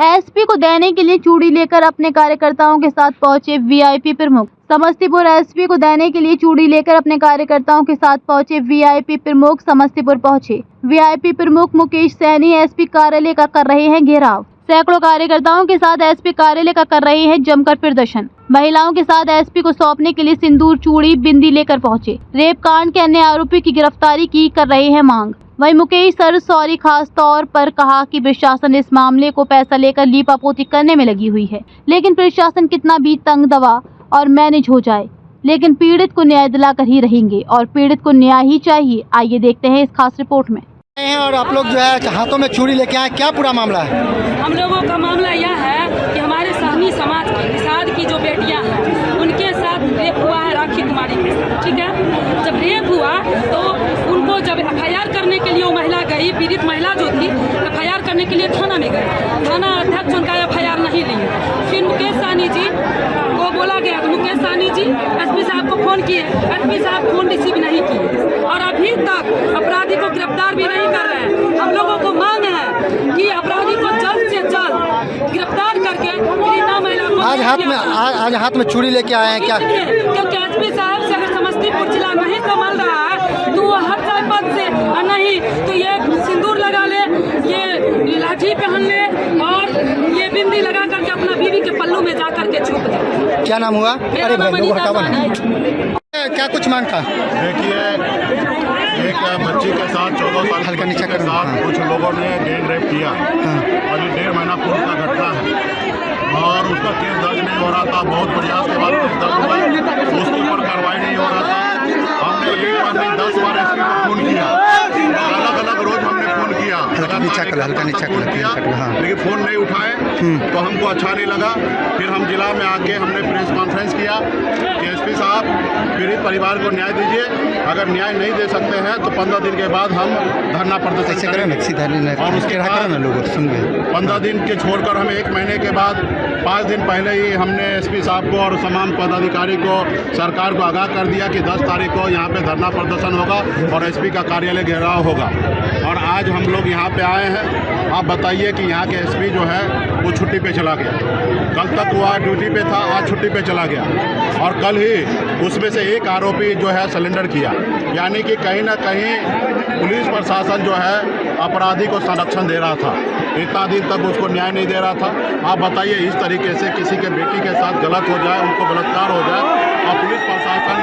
SP को देने के लिए चूड़ी लेकर अपने कार्यकर्ताओं के साथ पहुंचे वीआईपी प्रमुख। समस्तीपुर एसपी को देने के लिए चूड़ी लेकर अपने कार्यकर्ताओं के साथ पहुंचे वीआईपी प्रमुख समस्तीपुर पहुंचे। वीआईपी प्रमुख मुकेश सैनी एसपी कार्यालय का कर रहे हैं घेराव। सैकड़ों कार्यकर्ताओं के साथ एसपी कार्यालय का कर रहे हैं जमकर प्रदर्शन। महिलाओं के साथ एसपी को सौंपने के लिए सिंदूर, चूड़ी, बिंदी लेकर पहुंचे। रेप कांड के अन्य आरोपी की गिरफ्तारी की कर रहे हैं मांग। वहीं मुकेश सॉरी खास तौर पर कहा कि प्रशासन इस मामले को पैसा लेकर लीपापोती करने में लगी हुई है, लेकिन प्रशासन कितना भी तंग दबा और मैनेज हो जाए, लेकिन पीड़ित को न्याय दिलाकर ही रहेंगे और पीड़ित को न्याय ही चाहिए। आइए देखते हैं इस खास रिपोर्ट में। और आप लोग जो है हाथों में चूड़ी लेके आए, क्या पूरा मामला है? हम लोगों का मामला यह है कि हमारे सहनी समाज की निषाद की जो बेटियां हैं उनके साथ रेप हुआ है राखी कुमारी के साथ, ठीक है। जब रेप हुआ तो उनको जब एफआईआर करने के लिए वो महिला गई, पीड़ित महिला जो थी, एफआईआर करने के लिए थाना में गई। थाना अध्यक्ष उनका एफआईआर नहीं ली। फिर मुकेश सहनी जी को बोला गया तो मुकेश सहनी जी एसपी साहब को फोन किए, एसपी साहब फोन रिसीव नहीं किए और अभी तक अपराधी को गिरफ्तार भी नहीं कर रहे हैं। हम लोगों को मांग है कि अपराधी को जल्द से जल्द गिरफ्तार करके महिला को आज हाथ में चूड़ी लेके आए हैं क्या? क्योंकि एसपी साहब से अगर समस्तीपुर जिला नहीं संभाल रहा है तो वो हट जाए पद से, और नहीं तो ये सिंदूर लगा ले, ये लाठी पहन ले और ये बिंदी लगा करके अपना बीवी के पल्लू में जा करके छुप जाए। क्या नाम हुआ? अरे भाई लोग हटावा ना। क्या कुछ मांग था? देखिए, एक बच्ची के साथ 14 साल हल्का नीचा के साथ कुछ लोगों ने गैंग रेप किया और ये 1.5 महीना पूर्व का घटना है और उसका केस दर्ज नहीं हो रहा था। बहुत प्रयास के बाद केस दर्ज हुआ, उसके ऊपर कार्रवाई नहीं हो रहा था। हमने 1 बार नहीं 10 बार एसपी को फोन किया, अलग अलग रोज हमने फोन किया, हल्का नीचा कर, लेकिन फोन नहीं उठाए तो हमको अच्छा नहीं लगा। फिर हम जिला में आके हमने प्रेस कॉन्फ्रेंस किया कि एसपी साहब पीड़ित परिवार को न्याय दीजिए, अगर न्याय नहीं दे सकते हैं तो 15 दिन के बाद हम धरना प्रदर्शन करेंगे और उसके बाद 15 दिन के छोड़कर हम 1 महीने के बाद 5 दिन पहले ही हमने एसपी साहब को और तमाम पदाधिकारी को सरकार को आगाह कर दिया कि 10 तारीख को यहाँ पे धरना प्रदर्शन होगा और एसपी का कार्यालय घेराव होगा। और आज हम लोग यहाँ पे आए हैं। आप बताइए कि यहाँ के एसपी जो है वो छुट्टी पे चला गया। कल तक वो ड्यूटी पे था, आज छुट्टी पे चला गया और कल ही उसमें से एक आरोपी जो है सरेंडर किया। यानी कि कहीं ना कहीं पुलिस प्रशासन जो है अपराधी को संरक्षण दे रहा था, इतना दिन तक उसको न्याय नहीं दे रहा था। आप बताइए, इस तरीके से किसी के बेटी के साथ गलत हो जाए, उनको बलात्कार हो जाए और पुलिस प्रशासन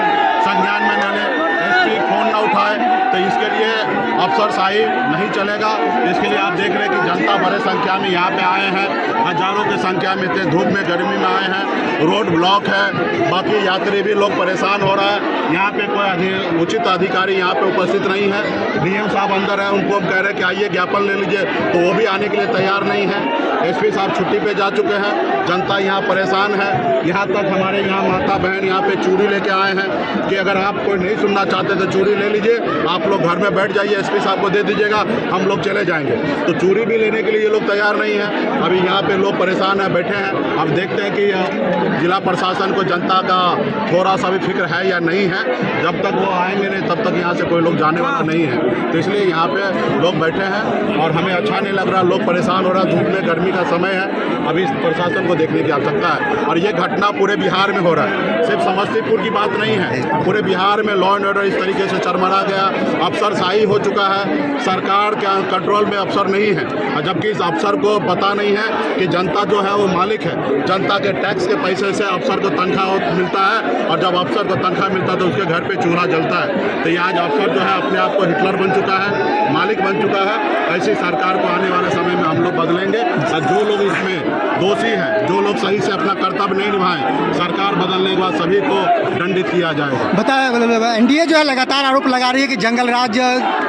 संज्ञान में न ले, एसपी फोन न उठाए, तो इसके लिए अफसरशाही नहीं चलेगा। इसके लिए आप देख रहे हैं कि जनता बड़े संख्या में यहाँ पे आए हैं, हजारों की संख्या में थे, धूप में गर्मी में आए हैं, रोड ब्लॉक है, बाकी यात्री भी लोग परेशान हो रहा है। यहाँ पे कोई उचित अधिकारी यहाँ पे उपस्थित नहीं है। डीएम साहब अंदर है, उनको हम कह रहे हैं कि आइए ज्ञापन ले लीजिए, तो वो भी आने के लिए तैयार नहीं है। एसपी साहब छुट्टी पे जा चुके हैं, जनता यहाँ परेशान है। यहाँ तक हमारे यहाँ माता बहन यहाँ पे चूड़ी लेके आए हैं कि अगर आप कोई नहीं सुनना चाहते तो चूड़ी ले लीजिए, आप लोग घर में बैठ जाइए, एसपी साहब को दे दीजिएगा, हम लोग चले जाएंगे। तो चूड़ी भी लेने के लिए ये लोग तैयार नहीं है। अभी यहाँ पे लोग परेशान हैं, बैठे हैं। अब देखते हैं कि जिला प्रशासन को जनता का थोड़ा सा भी फिक्र है या नहीं है। जब तक वो आएंगे नहीं तब तक यहाँ से कोई लोग जाने वाला नहीं है। तो इसलिए यहाँ पे लोग बैठे हैं और हमें अच्छा नहीं लग रहा, लोग परेशान हो रहा है। धूप में गर्मी का समय है, अभी प्रशासन को देखने की आवश्यकता है। और ये घटना पूरे बिहार में हो रहा है, सिर्फ समस्तीपुर की बात नहीं है, पूरे बिहार में लॉ एंड ऑर्डर इस तरीके से चरमरा गया, अफसरशाही हो चुका है, सरकार के कंट्रोल में अफसर नहीं है। जबकि इस अफसर को पता नहीं है कि जनता जो है वो मालिक है, जनता के टैक्स के पैसे से अफसर को तनख्वाह मिलता है और जब अफसर को तनख्वाह मिलता है तो उसके घर पे चूल्हा जलता है। तो ये आज अफसर जो है अपने आप को हिटलर बन चुका है, मालिक बन चुका है। ऐसी सरकार को आने वाले समय में हम लोग बदलेंगे और जो लोग इसमें दोषी हैं, जो लोग सही से अपना कर्तव्य नहीं निभाएं, सरकार बदलने के बाद सभी को दंडित किया जाएगा। बताया एनडीए जो है लगातार आरोप लगा रही है कि जंगल राज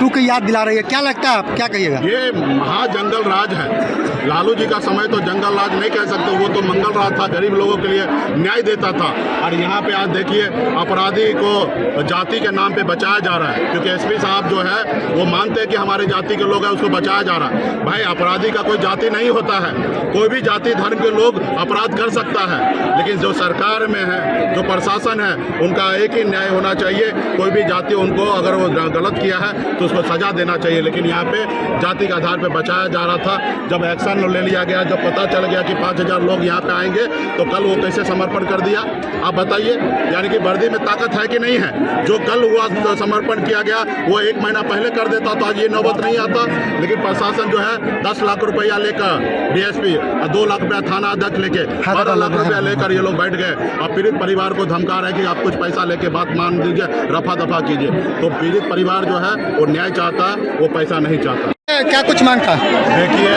2 की याद दिला रही है, क्या लगता है, आप क्या कहिएगा? ये महा जंगल राज है। लालू जी का समय तो जंगल राज नहीं कह सकते, वो तो मंगल राज था, गरीब लोगों के लिए न्याय देता था। और यहाँ पे आज देखिए अपराधी को जाति के नाम पे बचाया जा रहा है, क्योंकि एसपी साहब जो है वो मानते हैं कि हमारे जाति के लोग हैं, उसको बचाया जा रहा है। भाई अपराधी का कोई जाति नहीं होता है, कोई भी जाति धर्म के लोग अपराध अपराध कर सकता है, लेकिन जो सरकार में है, जो प्रशासन है, उनका एक ही न्याय होना चाहिए। कोई भी जाति उनको अगर वो गलत किया है तो उसको सजा देना चाहिए, लेकिन यहाँ पे जाति के आधार पे बचाया जा रहा था। जब एक्शन ले लिया गया, जब पता चल गया कि 5000 लोग यहाँ पे आएंगे, तो कल वो कैसे समर्पण कर दिया आप बताइए। यानी कि वर्दी में ताकत है कि नहीं है? जो कल हुआ तो समर्पण किया गया वो 1 महीना पहले कर देता तो आज ये नौबत नहीं आता। लेकिन प्रशासन जो है 10 लाख रुपया लेकर डीएसपी और 2 लाख रुपया थाना अध्यक्ष लेके 12 लाख रुपया लेकर ये लोग बैठ गए और पीड़ित परिवार को धमका रहे कि आप कुछ पैसा लेके बात मान दीजिए, रफा दफा कीजिए। तो पीड़ित परिवार जो है वो न्याय चाहता है, वो पैसा नहीं चाहता। क्या कुछ मांग था? देखिए,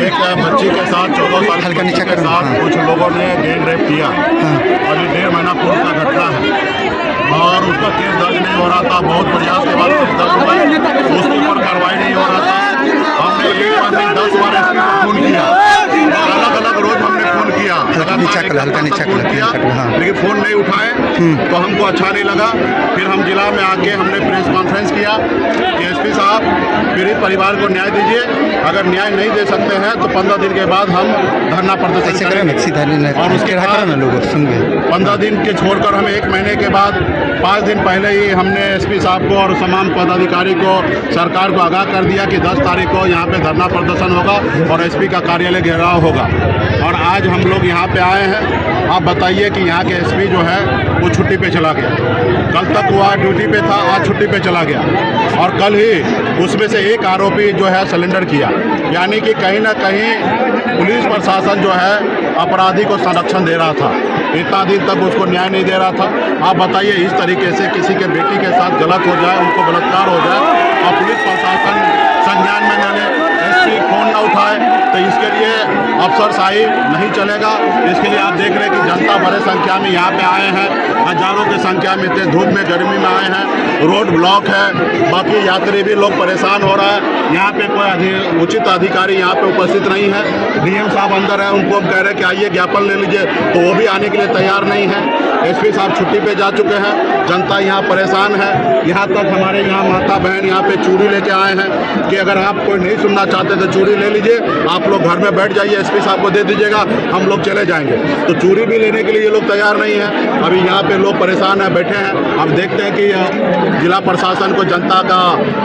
एक बच्ची के साथ 14 साल हल्का नीचे के साथ कुछ लोगों ने गैंग रेप किया और ये 1.5 महीना पूर्व का घटना है और उसका केस दर्ज नहीं हो रहा था। बहुत प्रयास के बाद केस दर्ज हुआ, उसके ऊपर कार्रवाई नहीं हो रहा था। हमने एक बार नहीं 10 बार एसपी को फोन किया, अलग अलग रोज हमने फोन किया, हल्का नीचे कर, लेकिन फोन नहीं उठाए तो हमको अच्छा नहीं लगा। फिर हम जिला में आके हमने प्रेस कॉन्फ्रेंस किया कि एसपी साहब पीड़ित परिवार को न्याय दीजिए, अगर न्याय नहीं दे सकते हैं तो 15 दिन के बाद हम धरना प्रदर्शन करेंगे। और उसके बाद लोग सुन गए 15 दिन के छोड़कर हमें 1 महीने के बाद 5 दिन पहले ही हमने एसपी साहब को और तमाम पदाधिकारी को सरकार को आगाह कर दिया कि 10 तारीख को यहाँ पे धरना प्रदर्शन होगा और एसपी का कार्यालय घेराव होगा। और आज हम लोग यहाँ पे आए हैं। आप बताइए कि यहाँ के एसपी जो है वो छुट्टी पे चला गया। कल तक वो ड्यूटी पे था, आज छुट्टी पे चला गया और कल ही उसमें से एक आरोपी जो है सरेंडर किया। यानी कि कहीं ना कहीं पुलिस प्रशासन जो है अपराधी को संरक्षण दे रहा था, इतना दिन तक उसको न्याय नहीं दे रहा था। आप बताइए, इस तरीके से किसी के बेटी के साथ गलत हो जाए, उनको बलात्कार हो जाए और पुलिस प्रशासन संज्ञान में न ले, एसपी फोन न उठाए, तो इसके लिए अफसरशाही नहीं चलेगा। इसके लिए आप देख रहे हैं कि जनता बड़े संख्या में यहाँ पे आए हैं, हजारों की संख्या में इतने धूप में गर्मी में आए हैं, रोड ब्लॉक है, बाकी यात्री भी लोग परेशान हो रहा है। यहाँ पे कोई उचित अधिकारी यहाँ पे उपस्थित नहीं है। डीएम साहब अंदर है, उनको हम कह रहे हैं कि आइए ज्ञापन ले लीजिए, तो वो भी आने के लिए तैयार नहीं है। एसपी साहब छुट्टी पे जा चुके हैं, जनता यहाँ परेशान है। यहाँ तक हमारे यहाँ माता बहन यहाँ पे चूड़ी लेके आए हैं कि अगर आप कोई नहीं सुनना चाहते तो चूड़ी ले लीजिए, आप लोग घर में बैठ जाइए, एसपी साहब को दे दीजिएगा, हम लोग चले जाएंगे। तो चूड़ी भी लेने के लिए ये लोग तैयार नहीं है। अभी यहाँ पे लोग परेशान हैं, बैठे हैं। हम देखते हैं कि जिला प्रशासन को जनता का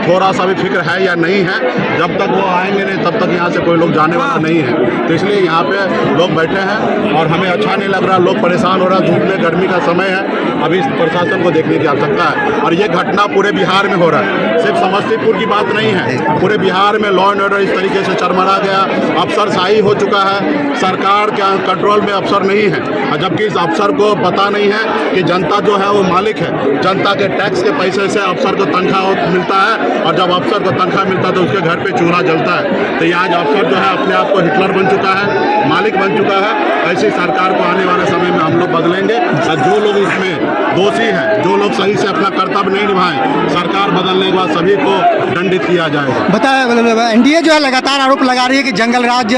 थोड़ा सा भी फिक्र है या नहीं है। जब तक वो आएंगे नहीं तब तक यहाँ से कोई लोग जाने वाला नहीं है। तो इसलिए यहाँ पे लोग बैठे हैं और हमें अच्छा नहीं लग रहा, लोग परेशान हो रहा है। धूप में गर्मी का समय है, अभी प्रशासन को देखने की आवश्यकता है। और ये घटना पूरे बिहार में हो रहा है, सिर्फ समस्तीपुर की बात नहीं है। पूरे बिहार में लॉ एंड ऑर्डर इस तरीके से चरमरा गया, अफसरशाही हो चुका है, सरकार के कंट्रोल में अफसर नहीं है। और जबकि इस अफसर को पता नहीं है कि जनता जो है वो मालिक है, जनता के टैक्स के पैसे से अफसर को तनख्वाह मिलता है और जब अफसर को तनख्वाह मिलता है तो उसके घर पे चूल्हा जलता है। तो ये आज अफसर जो है अपने आप को हिटलर बन चुका है, मालिक बन चुका है। ऐसी सरकार को आने वाले समय में हम लोग बदलेंगे और जो लोग इसमें दोषी हैं, जो लोग सही से अपना कर्तव्य नहीं निभाएं, सरकार बदलने के बाद सभी को दंडित किया जाएगा। बताया एनडीए जो है लगातार आरोप लगा रही है कि जंगल राज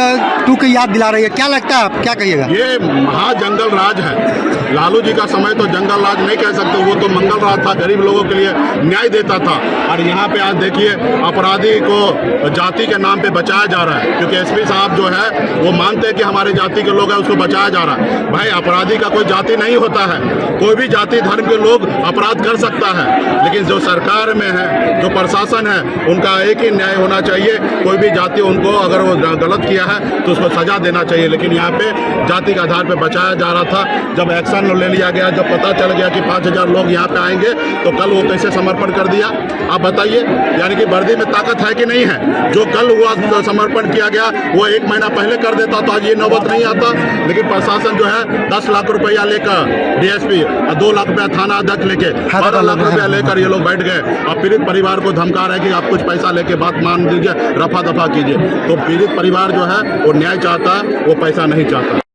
2 की याद दिला रही है, क्या लगता है, आप क्या कहिएगा? ये महा जंगल राज है। लालू जी का समय तो जंगल राज नहीं कह सकते, वो तो मंगल राज था, गरीब लोगों के लिए न्याय देता था। और यहाँ पे आज देखिए अपराधी को जाति के नाम पे बचाया जा रहा है, क्योंकि एसपी साहब जो है वो मानते हैं कि हमारे जाति के लोग हैं, उसको बचाया जा रहा है। भाई अपराधी का कोई जाति नहीं होता है, कोई भी जाति धर्म के लोग अपराध कर सकता है, लेकिन जो सरकार में है, जो प्रशासन है, उनका एक ही न्याय होना चाहिए। कोई भी जाति उनको अगर वो गलत किया है तो उसको सजा देना चाहिए, लेकिन यहाँ पे जाति के आधार पे बचाया जा रहा था। जब एक्शन ले लिया गया, जब पता चल गया कि 5000 लोग यहाँ पे आएंगे, तो कल वो कैसे समर्पण कर दिया आप बताइए। यानी कि वर्दी में ताकत है कि नहीं है? जो कल हुआ तो समर्पण किया गया वो 1 महीना पहले कर देता तो आज ये नौबत नहीं आता। लेकिन प्रशासन जो है 10 लाख रुपया लेकर डीएसपी और 2 लाख रुपया थाना अध्यक्ष लेके 12 लाख रुपया लेकर ये लोग बैठ गए और पीड़ित परिवार को धमका रहे कि आप कुछ पैसा लेके बात मान दीजिए, रफा दफा कीजिए। तो पीड़ित परिवार जो है वो न्याय चाहता है, वो पैसा नहीं चाहता।